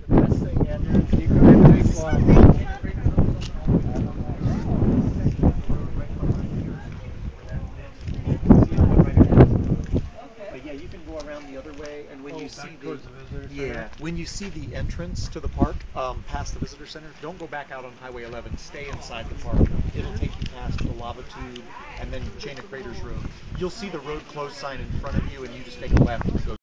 best thing, Andrew, is you can make one. But yeah, you can go around the other way, and when you see Towards the visitor yeah, center. when you see the entrance to the park, past the visitor center, don't go back out on Highway 11. Stay inside the park. It'll take you past the lava tube and then Chain of Craters Road. You'll see the road closed sign in front of you, and you just take a left and go